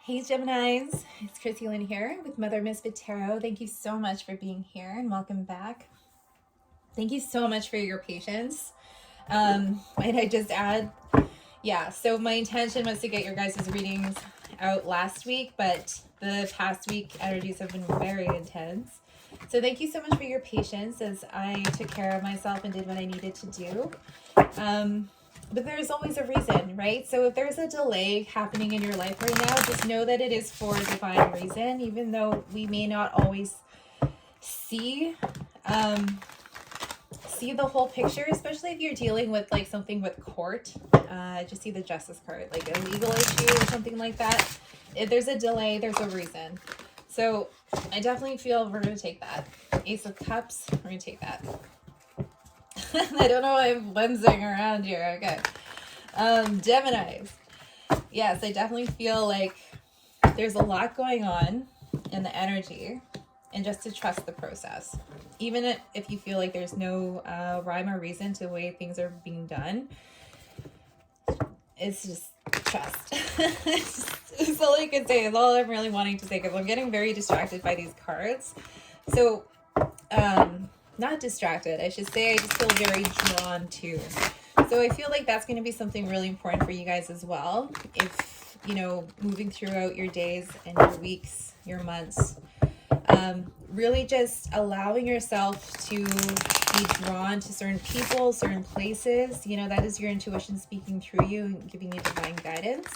Hey Geminis, it's Chrissy Lynn here with Mother Misfit Tarot. Thank you so much for being here and welcome back. Thank you so much for your patience. Might I just add, so my intention was to get your guys' readings out last week, but the past week energies have been very intense. So thank you so much for your patience as I took care of myself and did what I needed to do. But there's always a reason, right? So if there's a delay happening in your life right now, just know that it is for a divine reason, even though we may not always see the whole picture, especially if you're dealing with like something with court. Just see the justice card, like a legal issue or something like that. If there's a delay, there's a reason. So I definitely feel we're going to take that. Ace of Cups, we're going to take that. I don't know why I'm lensing around here. Okay. Geminis. Yes, I definitely feel like there's a lot going on in the energy, and just to trust the process. Even if you feel like there's no rhyme or reason to the way things are being done, it's just trust. It's all I can say. It's all I'm really wanting to say, because I'm getting very distracted by these cards. So, not distracted, I should say. I just feel very drawn to. So I feel like that's going to be something really important for you guys as well. If, moving throughout your days and your weeks, your months, really just allowing yourself to be drawn to certain people, certain places. That is your intuition speaking through you and giving you divine guidance.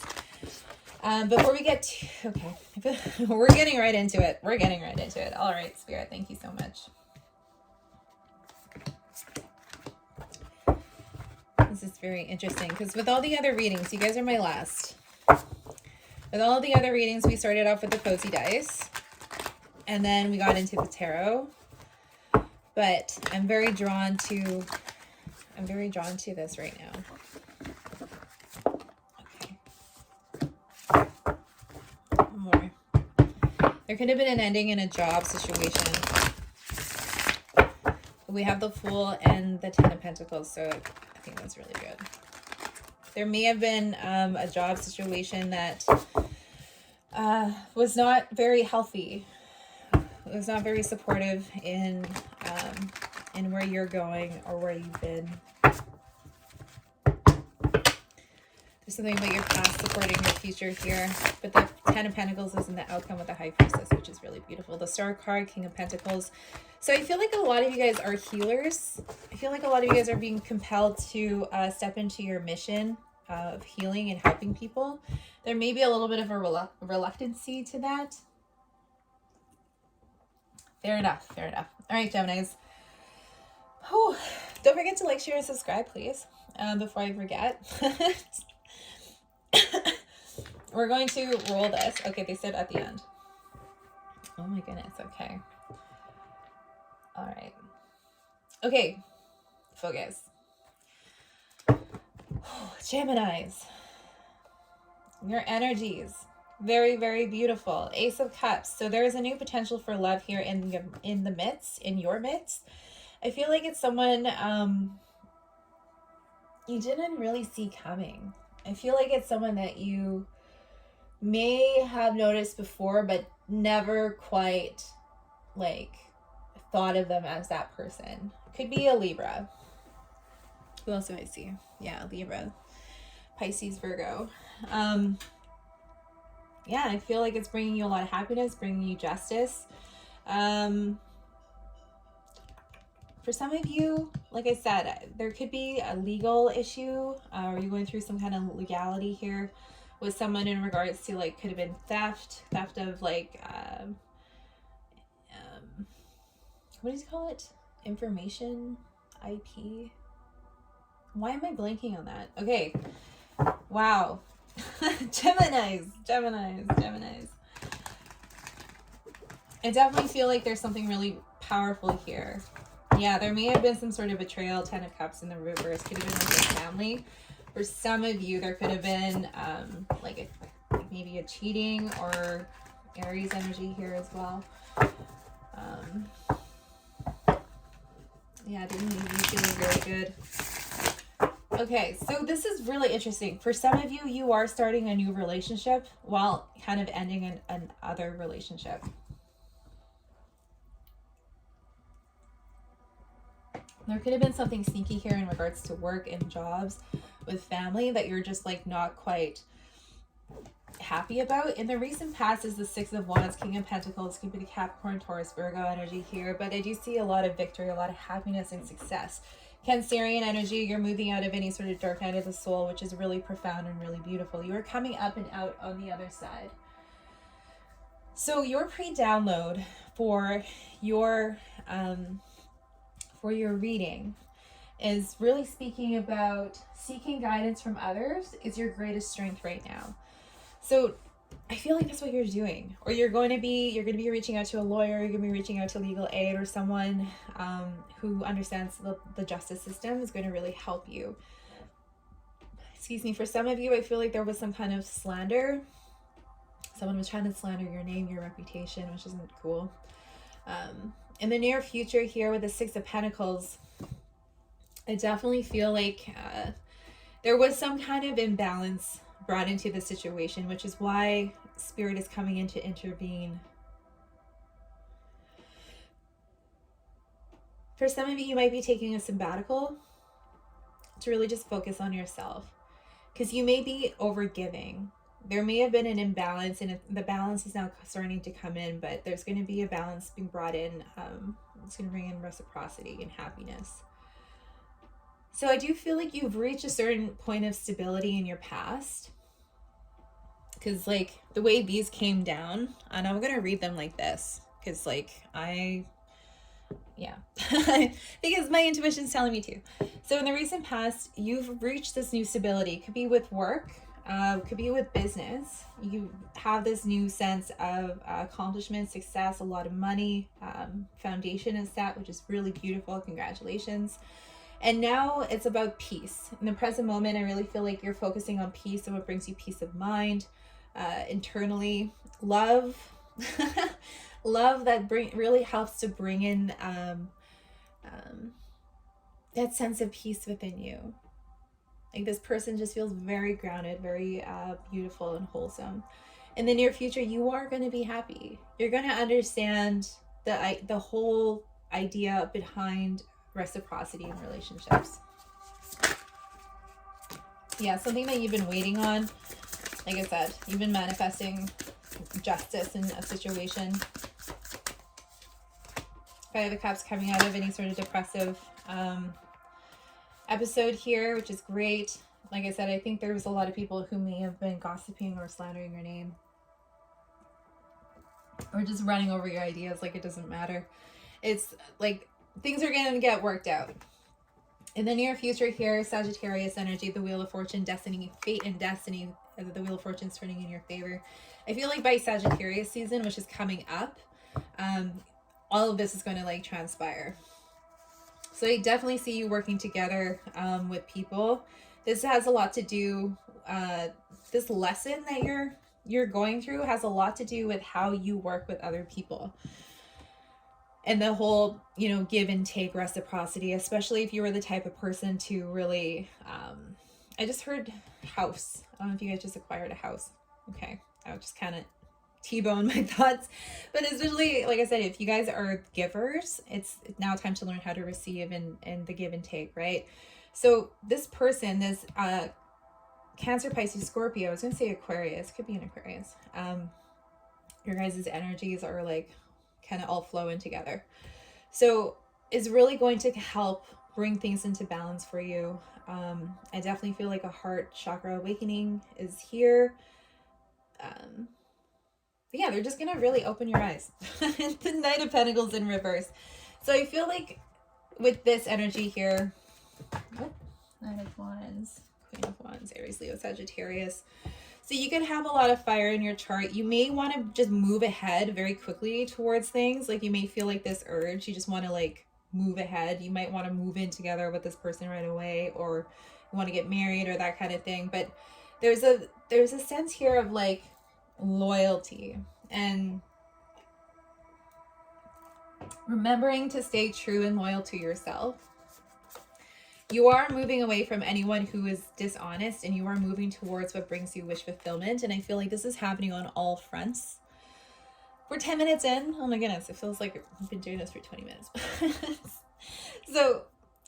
Before we get to, okay, we're getting right into it. All right, Spirit, thank you so much. This is very interesting, because with all the other readings, you guys are my last. With all the other readings, we started off with the cozy dice, and then we got into the tarot. But I'm very drawn to this right now. Okay. One more. There could have been an ending in a job situation. We have the Fool and the Ten of Pentacles, so I think that's really good. There may have been a job situation that was not very healthy. It was not very supportive in where you're going or where you've been. There's something about your past supporting your future here. But the Ten of Pentacles is in the outcome with the High Priestess, which is really beautiful. The Star card, King of Pentacles. So I feel like a lot of you guys are healers. I feel like a lot of you guys are being compelled to step into your mission of healing and helping people. There may be a little bit of a reluctancy to that. Fair enough. All right, Geminis. Whew. Don't forget to like, share, and subscribe, please, before I forget. We're going to roll this. Okay, they said at the end. Oh my goodness, okay. All right. Okay, focus. Geminis. Your energies. Very, very beautiful. Ace of Cups. So there is a new potential for love here in your midst. I feel like it's someone you didn't really see coming. I feel like it's someone that you may have noticed before, but never quite thought of them as that person. Could be a Libra. Who else do I see? Yeah, Libra, Pisces, Virgo. Yeah, I feel like it's bringing you a lot of happiness, bringing you justice. For some of you, like I said, there could be a legal issue. Are you going through some kind of legality here with someone in regards to could have been theft of what do you call it? Information, IP. Why am I blanking on that? Okay. Wow. Geminis. I definitely feel like there's something really powerful here. Yeah, there may have been some sort of betrayal. Ten of Cups in the reverse. Could have been with your family. For some of you, there could have been maybe a cheating or Aries energy here as well. Yeah, it didn't leave you feeling very good. Okay, so this is really interesting. For some of you, you are starting a new relationship while kind of ending an other relationship. There could have been something sneaky here in regards to work and jobs with family that you're just like not quite happy about. In the recent past is the Six of Wands, King of Pentacles, could be the Capricorn, Taurus, Virgo energy here, but I do see a lot of victory, a lot of happiness and success. Cancerian energy, you're moving out of any sort of dark night of the soul, which is really profound and really beautiful. You are coming up and out on the other side. So your pre-download for your reading is really speaking about seeking guidance from others is your greatest strength right now. So I feel like that's what you're doing, or you're going to be reaching out to a lawyer, you're going to be reaching out to legal aid, or someone who understands the justice system is going to really help you. Excuse me. For some of you, I feel like there was some kind of slander. Someone was trying to slander your name, your reputation, which isn't cool. In the near future here with the Six of Pentacles, I definitely feel like there was some kind of imbalance brought into the situation, which is why Spirit is coming in to intervene. For some of you, you might be taking a sabbatical to really just focus on yourself, because you may be overgiving. There may have been an imbalance, and the balance is now starting to come in, but there's going to be a balance being brought in. It's going to bring in reciprocity and happiness. So I do feel like you've reached a certain point of stability in your past, because like the way these came down, and I'm going to read them like this, because like because my intuition's telling me to. So in the recent past, you've reached this new stability. It could be with work, could be with business. You have this new sense of accomplishment, success, a lot of money, foundation is set, which is really beautiful. Congratulations. And now it's about peace. In the present moment, I really feel like you're focusing on peace and what brings you peace of mind, internally. Love, love that really helps to bring in that sense of peace within you. Like this person just feels very grounded, very beautiful and wholesome. In the near future, you are going to be happy. You're going to understand the whole idea behind reciprocity in relationships. Yeah, something that you've been waiting on. Like I said, you've been manifesting justice in a situation. Five of Cups coming out of any sort of depressive episode here, which is great. Like I said, I think there was a lot of people who may have been gossiping or slandering your name, or just running over your ideas like it doesn't matter. It's like things are going to get worked out. In the near future here, Sagittarius energy, the Wheel of Fortune, destiny, fate and destiny, the Wheel of Fortune is turning in your favor. I feel like by Sagittarius season, which is coming up, all of this is going to like transpire. So I definitely see you working together with people. This has a lot to do, this lesson that you're going through has a lot to do with how you work with other people. And the whole, give and take reciprocity, especially if you were the type of person to really, I just heard house. I don't know if you guys just acquired a house. Okay. I would just kind of T-bone my thoughts. But especially, like I said, if you guys are givers, it's now time to learn how to receive and the give and take, right? So this person, this Cancer, Pisces, Scorpio, I was going to say Aquarius, could be an Aquarius. Your guys' energies are like kind of all flowing together. So is really going to help bring things into balance for you. I definitely feel like a heart chakra awakening is here. But yeah, they're just going to really open your eyes. The Knight of Pentacles in reverse. So I feel like with this energy here, Knight of Wands, Queen of Wands, Aries, Leo, Sagittarius. So you can have a lot of fire in your chart. You may want to just move ahead very quickly towards things. Like you may feel like this urge. You just want to like move ahead. You might want to move in together with this person right away, or you want to get married or that kind of thing. But there's a sense here of like loyalty and remembering to stay true and loyal to yourself. You are moving away from anyone who is dishonest, and you are moving towards what brings you wish fulfillment. And I feel like this is happening on all fronts. We're 10 minutes in. Oh my goodness, it feels like I've been doing this for 20 minutes. So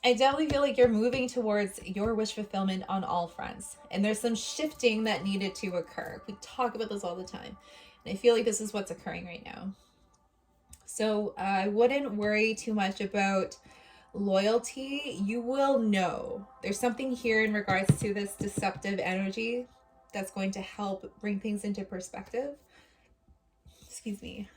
I definitely feel like you're moving towards your wish fulfillment on all fronts. And there's some shifting that needed to occur. We talk about this all the time. And I feel like this is what's occurring right now. So I wouldn't worry too much about loyalty. You will know. There's something here in regards to this deceptive energy that's going to help bring things into perspective. Excuse me.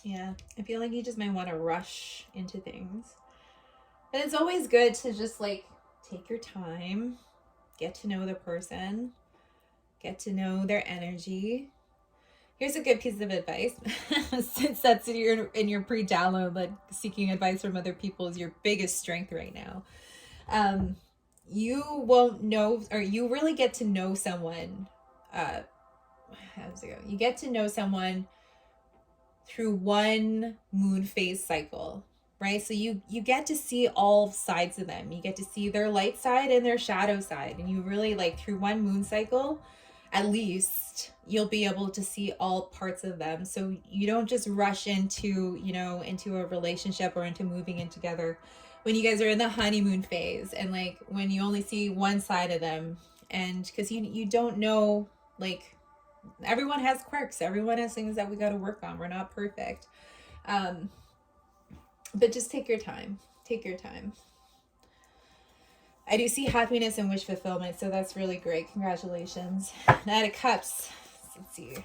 Yeah, I feel like you just might want to rush into things. And it's always good to just like take your time, get to know the person, get to know their energy. Here's a good piece of advice. Since that's in your pre-download, like seeking advice from other people is your biggest strength right now. You won't know, or you really get to know someone. How does it go? You get to know someone through one moon phase cycle, right? So you get to see all sides of them. You get to see their light side and their shadow side, and you really like through one moon cycle, at least you'll be able to see all parts of them. So you don't just rush into, you know, into a relationship or into moving in together when you guys are in the honeymoon phase, and like when you only see one side of them, and because you don't know, like, everyone has quirks, everyone has things that we got to work on, we're not perfect. But just take your time. I do see happiness and wish fulfillment, so that's really great. Congratulations. Knight of Cups. Let's see.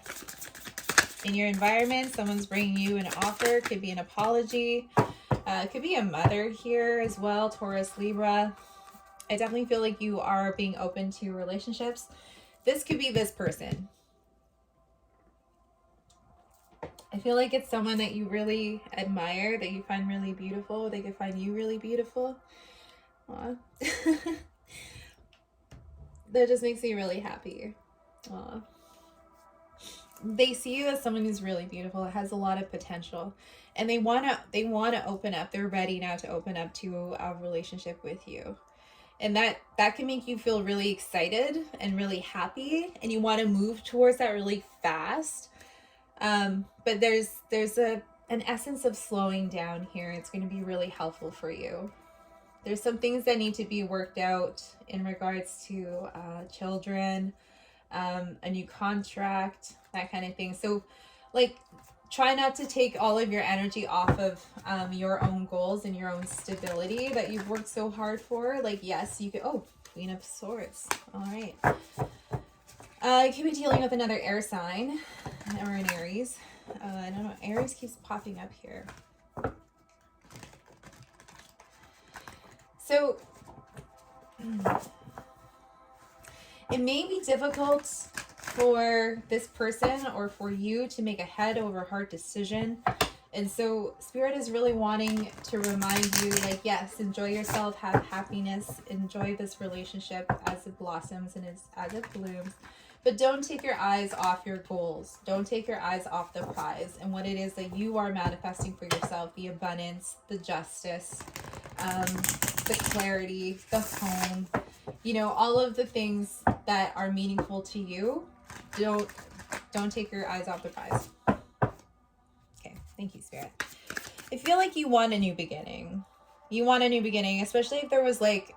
In your environment, someone's bringing you an offer. Could be an apology. Could be a mother here as well. Taurus, Libra. I definitely feel like you are being open to relationships. This could be this person. I feel like it's someone that you really admire, that you find really beautiful. They could find you really beautiful. Aw. That just makes me really happy. Aw. They see you as someone who's really beautiful, has a lot of potential, and they want to open up. They're ready now to open up to a relationship with you. And that can make you feel really excited and really happy, and you want to move towards that really fast. But there's an essence of slowing down here. It's going to be really helpful for you. There's some things that need to be worked out in regards to children, a new contract, that kind of thing. So like, try not to take all of your energy off of your own goals and your own stability that you've worked so hard for. Like, yes, you could, oh, Queen of Swords. All right. You could be dealing with another air sign or an Aries. I don't know. Aries keeps popping up here. So it may be difficult for this person or for you to make a head over heart decision. And so Spirit is really wanting to remind you, like, yes, enjoy yourself, have happiness, enjoy this relationship as it blossoms and as it blooms. But don't take your eyes off your goals. Don't take your eyes off the prize and what it is that you are manifesting for yourself, the abundance, the justice, the clarity, the home, you know, all of the things that are meaningful to you. Don't take your eyes off the prize. Okay, thank you, Spirit. I feel like you want a new beginning. You want a new beginning, especially if there was like,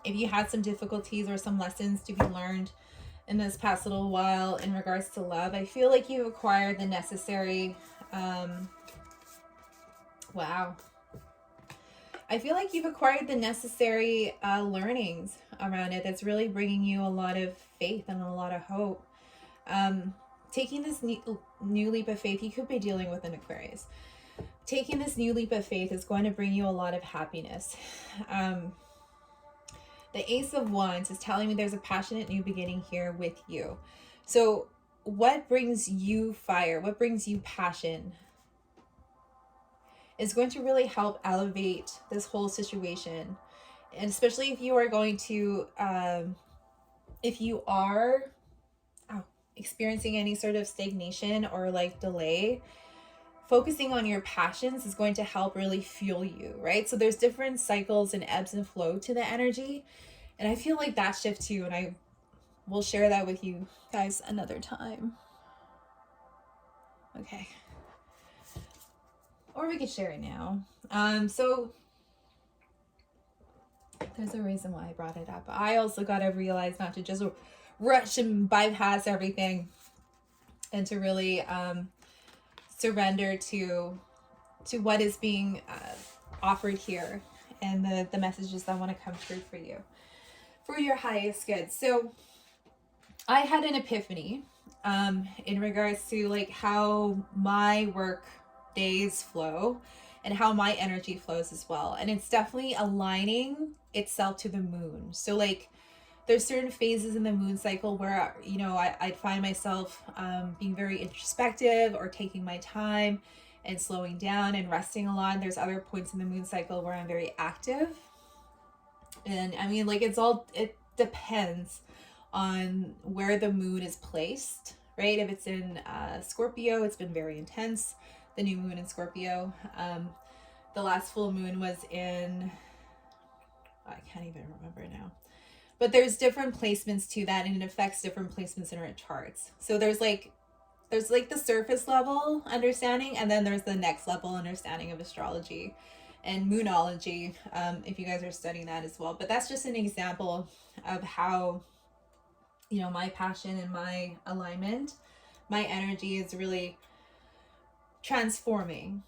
if you had some difficulties or some lessons to be learned in this past little while in regards to love. I feel like you've acquired the necessary, wow. I feel like you've acquired the necessary learnings around it that's really bringing you a lot of faith and a lot of hope. Taking this new leap of faith, you could be dealing with an Aquarius. Taking this new leap of faith is going to bring you a lot of happiness. The Ace of Wands is telling me there's a passionate new beginning here with you. So what brings you fire? What brings you passion is going to really help elevate this whole situation. And especially if you are going to, if you are, experiencing any sort of stagnation or like delay, focusing on your passions is going to help really fuel you, right? So there's different cycles and ebbs and flow to the energy. And I feel like that shift too. And I will share that with you guys another time. Okay. Or we could share it now. So there's a reason why I brought it up. I also got to realize not to just rush and bypass everything, and to really surrender to what is being offered here, and the messages that want to come through for you, for your highest good. So I had an epiphany in regards to like how my work days flow and how my energy flows as well. And it's definitely aligning itself to the moon. So like there's certain phases in the moon cycle where, you know, I'd find myself being very introspective or taking my time and slowing down and resting a lot. And there's other points in the moon cycle where I'm very active. And I mean, like, it depends on where the moon is placed, right? If it's in Scorpio, it's been very intense. The new moon in Scorpio. The last full moon was in, I can't even remember now. But there's different placements to that, and it affects different placements in our charts. So there's like the surface level understanding, and then there's the next level understanding of astrology and moonology, if you guys are studying that as well. But that's just an example of how, you know, my passion and my alignment, my energy is really transforming.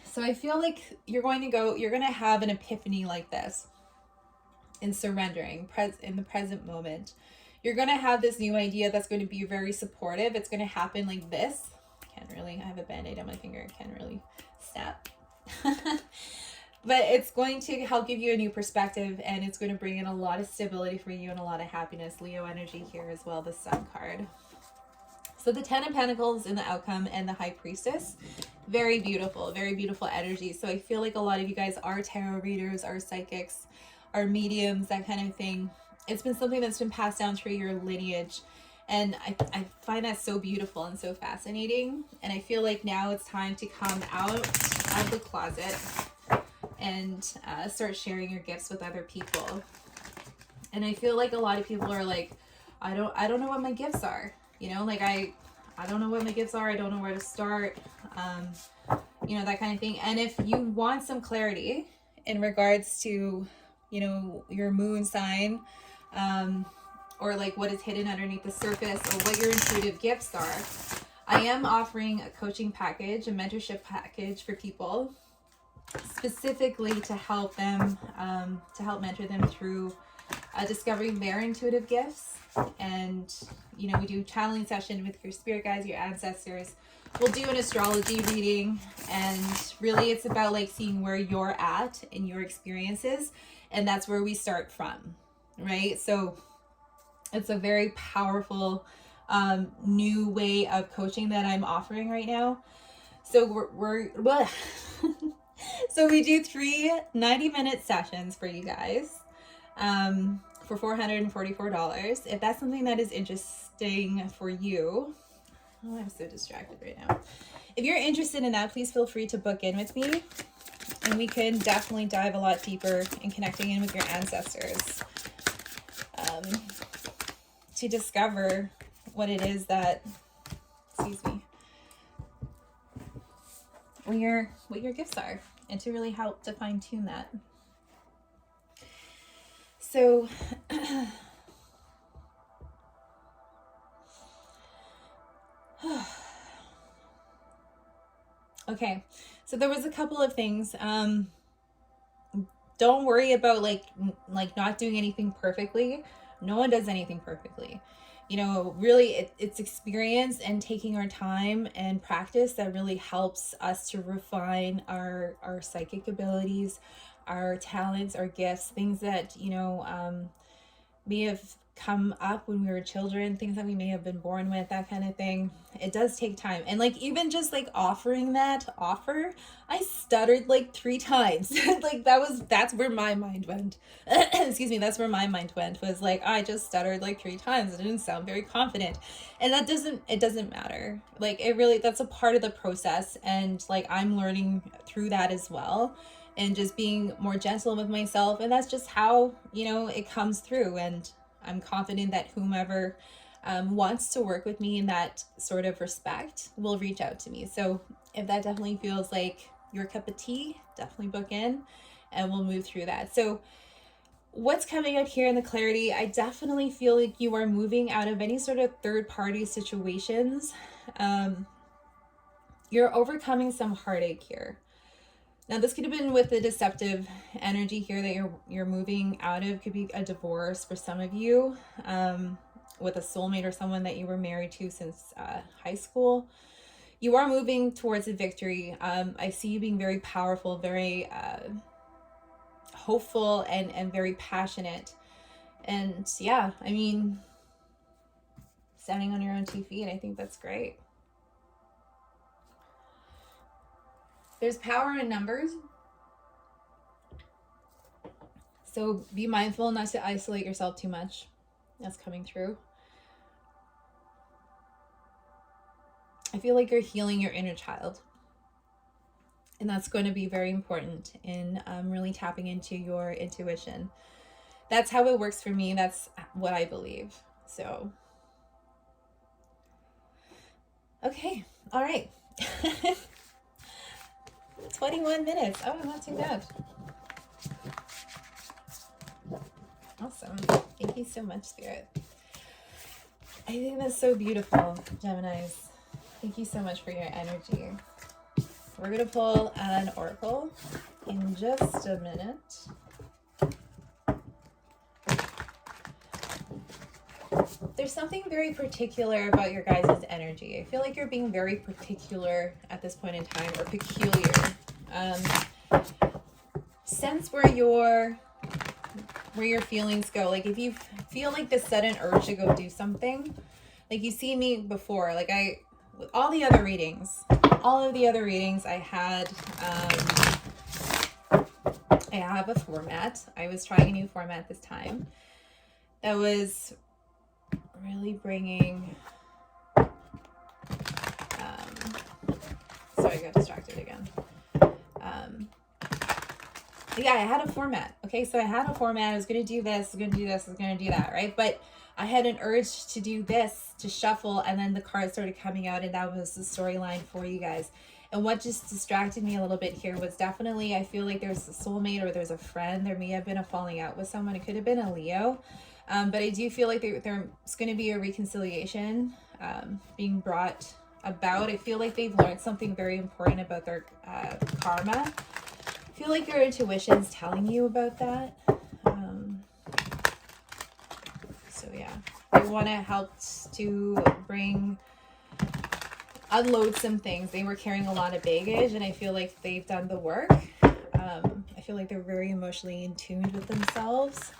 So I feel like you're going to have an epiphany like this in surrendering in the present moment. You're going to have this new idea that's going to be very supportive. It's going to happen like this. I have a band-aid on my finger. I can't really snap. But it's going to help give you a new perspective, and it's going to bring in a lot of stability for you and a lot of happiness. Leo energy here as well, the Sun card. So the Ten of Pentacles in the outcome and the High Priestess, very beautiful energy. So I feel like a lot of you guys are tarot readers, are psychics, are mediums, that kind of thing. It's been something that's been passed down through your lineage. And I find that so beautiful and so fascinating. And I feel like now it's time to come out of the closet and start sharing your gifts with other people. And I feel like a lot of people are like, I don't know what my gifts are. You know, like I don't know what my gifts are. I don't know where to start. You know, that kind of thing. And if you want some clarity in regards to, you know, your moon sign, or like what is hidden underneath the surface, or what your intuitive gifts are, I am offering a coaching package, a mentorship package for people, specifically to help them, to help mentor them through discovering their intuitive gifts. And, you know, we do channeling session with your spirit guides, your ancestors. We'll do an astrology reading, and really it's about like seeing where you're at in your experiences, and that's where we start from, right? So it's a very powerful new way of coaching that I'm offering right now. So we're so we do 3 90-minute sessions for you guys for $444. If that's something that is interesting for you. Oh, I'm so distracted right now. If you're interested in that, please feel free to book in with me, and we can definitely dive a lot deeper in connecting in with your ancestors, to discover what it is that, what your gifts are, and to really help to fine tune that. So okay, so there was a couple of things. Don't worry about like not doing anything perfectly. No one does anything perfectly. You know, really it's experience and taking our time and practice that really helps us to refine our psychic abilities, our talents, our gifts, things that, you know, may have come up when we were children, things that we may have been born with, that kind of thing. It does take time. And like, even just like offering that offer, I stuttered like 3 times. Like that's where my mind went. Excuse me, that's where my mind went, was like, I just stuttered like 3 times. It didn't sound very confident. And it doesn't matter. Like, it really, that's a part of the process. And like, I'm learning through that as well, and just being more gentle with myself. And that's just how, you know, it comes through. And I'm confident that whomever wants to work with me in that sort of respect will reach out to me. So if that definitely feels like your cup of tea, definitely book in and we'll move through that. So what's coming out here in the clarity, I definitely feel like you are moving out of any sort of third-party situations. You're overcoming some heartache here. Now, this could have been with the deceptive energy here that you're moving out of. Could be a divorce for some of you, with a soulmate or someone that you were married to since high school. You are moving towards a victory. I see you being very powerful, very hopeful, and very passionate. And yeah, I mean, standing on your own 2 feet, I think that's great. There's power in numbers. So be mindful not to isolate yourself too much. That's coming through. I feel like you're healing your inner child. And that's going to be very important in really tapping into your intuition. That's how it works for me. That's what I believe. So, okay. All right. 21 minutes. Oh, not too bad. Awesome. Thank you so much, Spirit. I think that's so beautiful, Geminis. Thank you so much for your energy. We're going to pull an oracle in just a minute. There's something very particular about your guys' energy. I feel like you're being very particular at this point in time, or peculiar. Sense where your feelings go. Like, if you feel like this sudden urge to go do something, like, you see me before, like, with all the other readings, I have a format. I was trying a new format this time that was really bringing, sorry, I got distracted again. Yeah, I had a format. Okay, so I had a format. I was going to do this, I was going to do this, I was going to do that, right? But I had an urge to do this, to shuffle, and then the cards started coming out, and that was the storyline for you guys. And what just distracted me a little bit here was definitely, I feel like there's a soulmate or there's a friend. There may have been a falling out with someone. It could have been a Leo. But I do feel like there's going to be a reconciliation being brought about. I feel like they've learned something very important about their karma. I feel like your intuition's telling you about that. So yeah, they want to help to unload some things. They were carrying a lot of baggage, and I feel like they've done the work. I feel like they're very emotionally in tune with themselves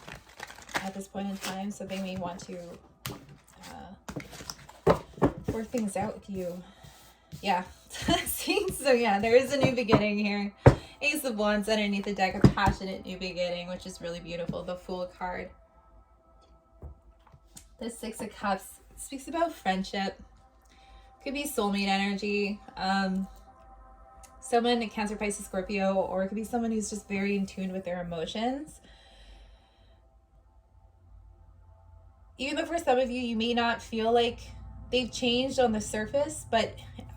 at this point in time, so they may want to work things out with you. Yeah. See, so yeah, there is a new beginning here. Ace of Wands underneath the deck, a passionate new beginning, which is really beautiful. The Fool card. The Six of Cups speaks about friendship. Could be soulmate energy. Someone, a Cancer, Pisces, Scorpio, or it could be someone who's just very in tune with their emotions. Even though for some of you, you may not feel like they've changed on the surface, but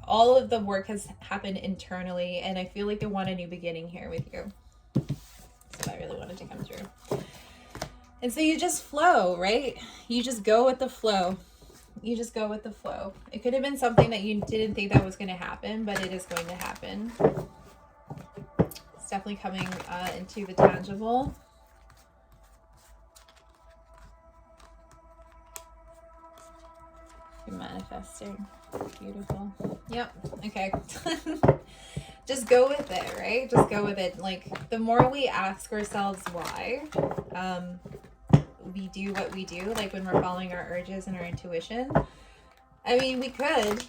all of the work has happened internally, and I feel like they want a new beginning here with you. So I really wanted to come through. And so you just flow, right? You just go with the flow. You just go with the flow. It could have been something that you didn't think that was going to happen, but it is going to happen. It's definitely coming into the tangible. You're manifesting. Beautiful. Yep. Okay. Just go with it, right? Just go with it. Like, the more we ask ourselves why, we do what we do, like when we're following our urges and our intuition. I mean, we could,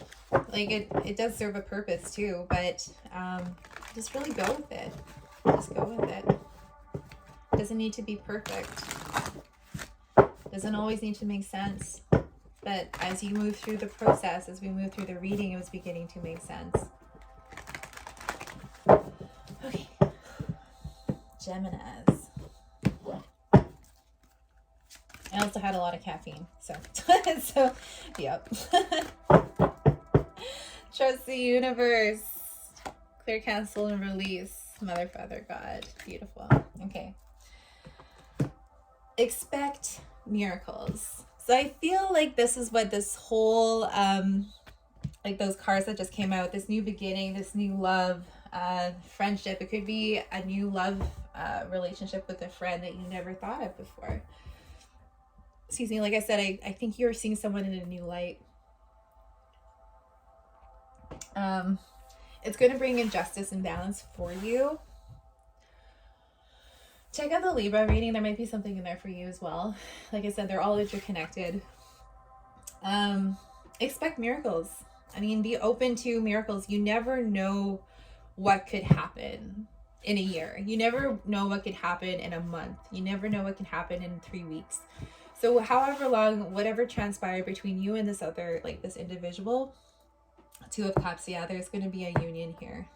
like, it does serve a purpose too, but just really go with it. Just go with it. It doesn't need to be perfect. Doesn't always need to make sense. But as you move through the process, as we move through the reading, it was beginning to make sense. Okay. Geminis. I also had a lot of caffeine, so so yep. Trust the universe. Clear, cancel, and release. Mother, Father, God. Beautiful. Okay. Expect miracles. So I feel like this is what this whole like those cards that just came out, this new beginning, this new love, friendship. It could be a new love relationship with a friend that you never thought of before. Excuse me, like I said, I think you're seeing someone in a new light. It's going to bring injustice and balance for you. Check out the Libra reading. There might be something in there for you as well. Like I said, they're all interconnected. Expect miracles. I mean, be open to miracles. You never know what could happen in a year. You never know what could happen in a month. You never know what can happen in 3 weeks. So however long, whatever transpired between you and this other, like this individual, Two of Cups, yeah, there's going to be a union here.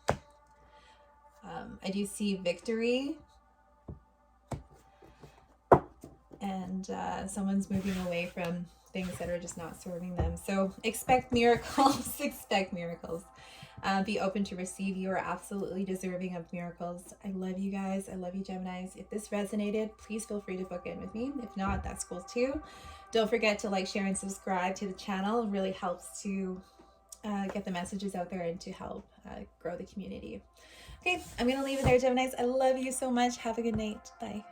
I do see victory. And someone's moving away from things that are just not serving them. So expect miracles. Expect miracles. Be open to receive. You are absolutely deserving of miracles. I love you guys. I love you, Geminis. If this resonated, please feel free to book in with me. If not, that's cool too. Don't forget to like, share, and subscribe to the channel. It really helps to get the messages out there and to help grow the community. Okay, I'm going to leave it there, Geminis. I love you so much. Have a good night. Bye.